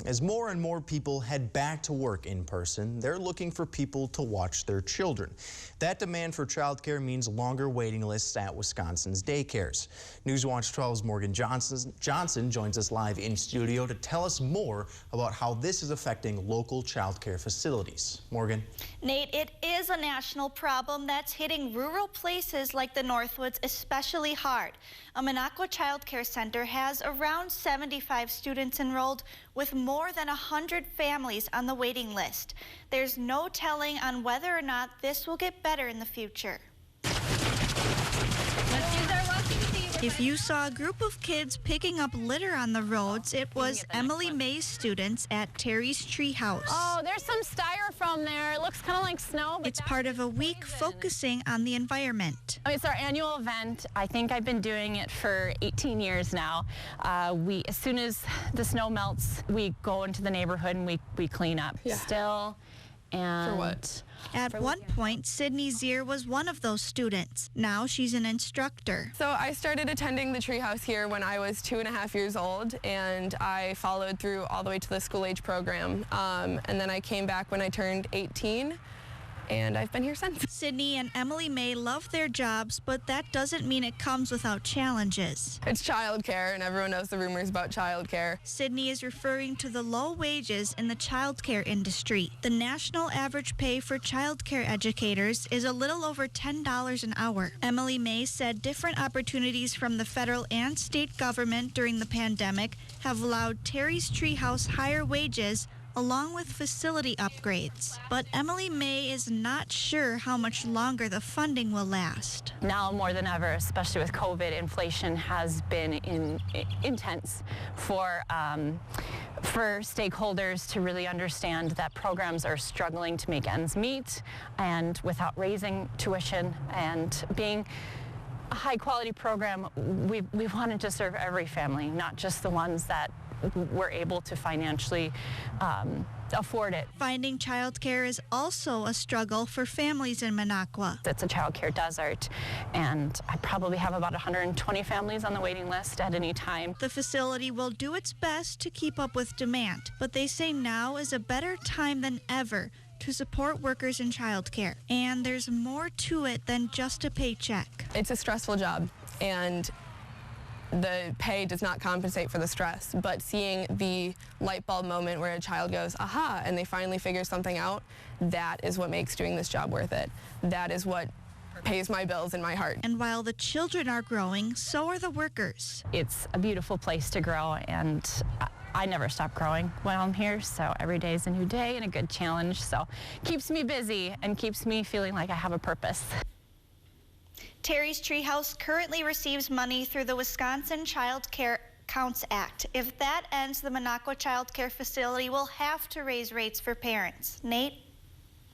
As more and more people head back to work in person, they're looking for people to watch their children. That demand for childcare means longer waiting lists at Wisconsin's daycares. Newswatch 12's Morgan Johnson joins us live in studio to tell us more about how this is affecting local childcare facilities. Morgan. Nate, it is a national problem that's hitting rural places like the Northwoods especially hard. A Minocqua Child Care Center has around 75 students enrolled with more than 100 families on the waiting list. There's no telling on whether or not this will get better in the future. If you saw a group of kids picking up litter on the roads, it was Emily May's students at Terry's Treehouse. Oh, there's some styrofoam there. It looks kind of like snow. It's part of a week focusing on the environment. It's our annual event. I think I've been doing it for 18 years now. As soon as the snow melts, we go into the neighborhood and we clean up. Yeah. Still. And for what? At one point, Sydney Zier was one of those students. Now she's an instructor. So I started attending the treehouse here when I was 2.5 years old, and I followed through all the way to the school age program. And then I came back when I turned 18. And I've been here since. Sydney and Emily May love their jobs, but that doesn't mean it comes without challenges. It's childcare, and everyone knows the rumors about childcare. Sydney is referring to the low wages in the childcare industry. The national average pay for childcare educators is a little over $10 an hour. Emily May said different opportunities from the federal and state government during the pandemic have allowed Terry's Treehouse higher wages along with facility upgrades. But Emily May is not sure how much longer the funding will last. Now more than ever, especially with COVID, inflation has been intense for stakeholders to really understand that programs are struggling to make ends meet, and without raising tuition and being a high quality program, we wanted to serve every family, not just the ones that were able to financially afford it. Finding childcare is also a struggle for families in Minocqua. It's a childcare desert, and I probably have about 120 families on the waiting list at any time. The facility will do its best to keep up with demand, but they say now is a better time than ever to support workers in childcare. And there's more to it than just a paycheck. It's a stressful job, and the pay does not compensate for the stress, but seeing the light bulb moment where a child goes, aha, and they finally figure something out, that is what makes doing this job worth it. That is what pays my bills in my heart. And while the children are growing, so are the workers. It's a beautiful place to grow, and I never stop growing while I'm here, so every day is a new day and a good challenge, so keeps me busy and keeps me feeling like I have a purpose. Terry's Treehouse currently receives money through the Wisconsin Child Care Counts Act. If that ends, the Minocqua Child Care Facility will have to raise rates for parents. Nate?